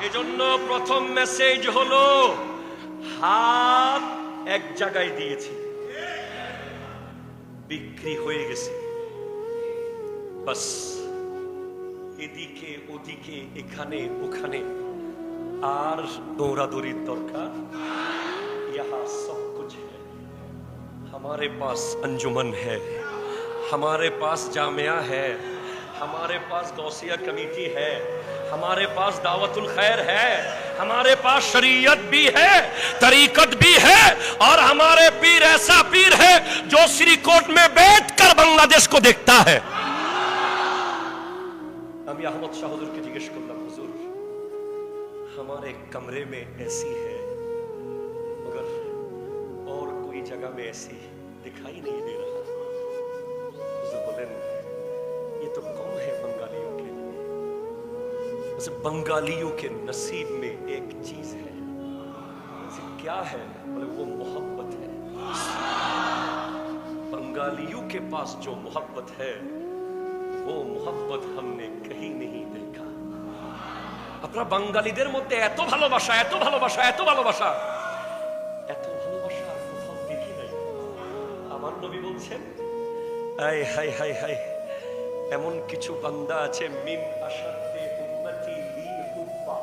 এজন্য প্রথম মেসেজ হলো হাত এক জায়গায় দিয়েছি, বিক্রি হয়ে গেছে, বাস। এদিকে ওদিকে এখানে ওখানে আর দৌড়াদৌড়ির দরকার। यहाँ सब कुछ है, हमारे पास अंजुमन है, हमारे पास जामिया है, हमारे पास गौसिया कमेटी है, हमारे पास दावतुल खैर है, हमारे पास शरीयत भी है, तरीकत भी है, और हमारे पीर ऐसा पीर है जो श्रीकोट में बैठकर बांग्लादेश को देखता है। अमी अहमद शाह हुजूर के जिज्ञेस करलाम, हुजूर हमारे कमरे में ऐसी है मगर और कोई जगह में ऐसी दिखाई नहीं दे रहा। हुजूर बोले ये तो कम है बंगालियों के लिए, बंगालियों के नसीब में एक चीज है। क्या है? बोले वो मोहब्बत है। बंगालियों के पास जो मोहब्बत है वो मोहब्बत हमने कहीं नहीं देखा। अपना বাঙালিদের মধ্যে এত ভালোবাসা, এত ভালোবাসা, এত ভালোবাসা, এত ভালোবাসা কোথাও দেখি নাই। আমার নবী বলছেন, আয় হায় হায় হায়, এমন কিছু বান্দা আছে মিন আশাদ্দে উম্মতি লি হুব্বা,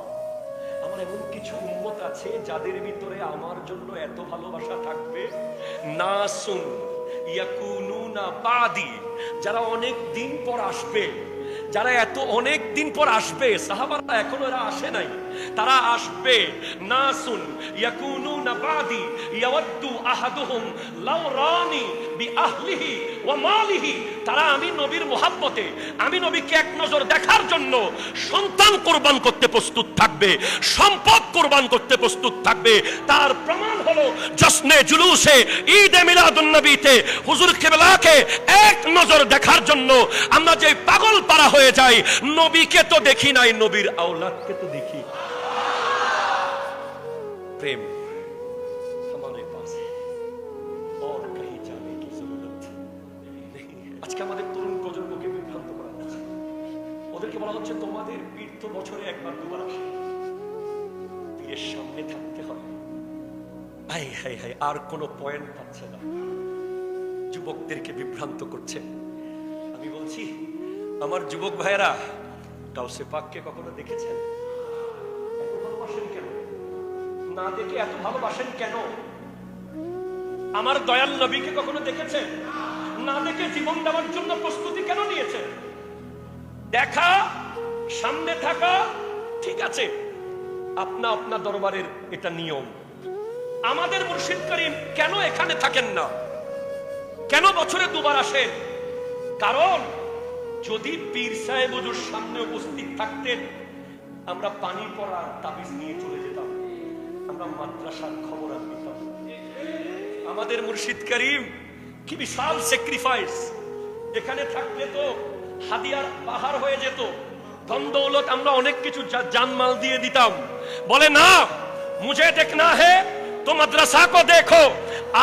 আমার এমন কিছু উম্মত আছে যাদের ভিতরে আমার জন্য এত ভালোবাসা থাকবে, নাসুন ইয়াকুনুনা বাদি, যারা অনেক দিন পর আসবে, যারা এত অনেক দিন পর আসবে, সাহাবারা এখনো এরা আসে নাই, তারা আসবে। নাসুন ইয়াকুনুনা বাদি ইয়াওয়াদ্দু আহাদুহুম লাউ রানি বিআহলিহি ওয়া মালিহি, তারা আমি নবীর মুহাব্বতে, আমি নবীকে এক নজর দেখার জন্য সন্তান কুরবান করতে প্রস্তুত থাকবে, সম্পদ কুরবান করতে প্রস্তুত থাকবে। তার প্রমাণ হলো জশ্নে জুলুসে ঈদে মিলাদুন নবীতে হুজুর কিবলাকে এক নজর দেখার জন্য আমরা যে পাগল পারা হয়ে যাই। নবীকে তো দেখি নাই, নবীর আওলাদকে তো দেখি। प्रेम हमारे पास है और कहीं जाने की जरूरत नहीं है। আজকে আমাদের তরুণ প্রজন্মকে বিভ্রান্ত করা হচ্ছে, ওদেরকে বলা হচ্ছে তোমাদের পীর তো বছরে একবার দুবার আসে, পীরের সামনে থাকতে হয়। হাই হাই হাই, আর কোনো পয়েন্ট পাচ্ছে না, যুবকদেরকে বিভ্রান্ত করছে। আমি বলছি আমার যুবক ভাইয়েরা, গাউসে পাককে কখনো দেখেছেন? এত ভালোবাসেন কেন? না দেখে এত ভালোবাসেন কেন? আমার দয়াল নবীকে কখনো দেখেছেন? না দেখে জীবন দেওয়ার জন্য প্রস্তুতি কেন নিয়েছেন? দেখা, সামনে থাকা ঠিক আছে, আপনা আপনা দরবারের এটা নিয়ম। আমাদের মুর্শিদ করিম কেন এখানে থাকেন না? কেন বছরে দুবার আসেন? কারণ যদি পীর সাহেব হুজুর সামনে উপস্থিত থাকতেন, আমরা পানি পড়ার তাবিজ নিয়ে চলে যেতাম, আমরা মাদ্রাসার খবর আনতাম। আমাদের মুর্শিদ করিম কি বিশাল স্যাক্রিফাইস, এখানে থাকলে তো হাদিয়ার পাহাড় হয়ে যেত, ধন দৌলত আমরা অনেক কিছু জানমাল দিয়ে দিতাম। বলে না, মুঝে দেখনা হে তো মাদ্রাসা কো দেখো।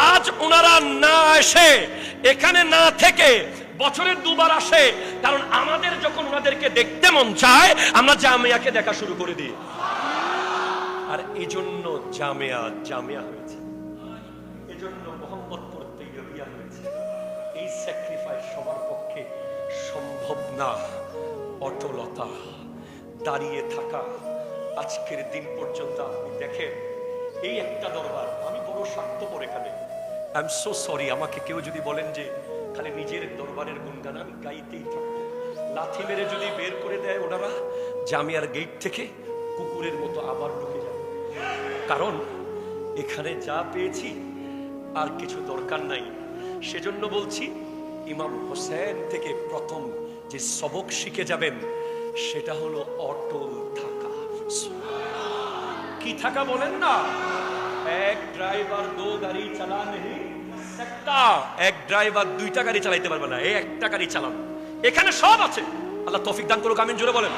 আজ ওনারা না এসে, এখানে না থেকে বছরে দুবার আসে, কারণ আমাদের যখন ওনাদেরকে দেখতে মন চায় আমরা জামিয়াকে দেখা শুরু করে দিই। আর এই জন্য জামিয়া জামিয়া হয়েছে, এজন্য মোহাম্মদপুর তৈয়বিয়া হয়েছে। এই স্যাক্রিফাইস সবার পক্ষে সম্ভব না। অটলতা, দাঁড়িয়ে থাকা, আজকের দিন পর্যন্ত আপনি দেখেন এই একটা দরবার। আমি বড় স্বার্থপর এখানে, আই এম সো সরি। আমাকে কেউ যদি বলেন যে খালি নিজের দরবারের গুণগান, আমি গাইতেই থাকবো। লাথি মেরে যদি বের করে দেয় ওনারা জামিয়ার গেট থেকে, কুকুরের মতো আবার ঢুকে যায়। কারণ এখানে যা পেয়েছি আর কিছু দরকার নাই। সেজন্য বলছি, ইমাম হোসেন থেকে প্রথম যে সবক শিখে যাবেন সেটা হলো অটল থাকা। কি থাকা বলেন না? এক ড্রাইভার দো গাড়ি চালা নেই सकता, এক ড্রাইভার দুইটা গাড়ি চালাইতে পারবে না, এই একটা গাড়ি চালান। এখানে সব আছে। আল্লাহ তৌফিক দান করুক, আমিন জোরে বলেন।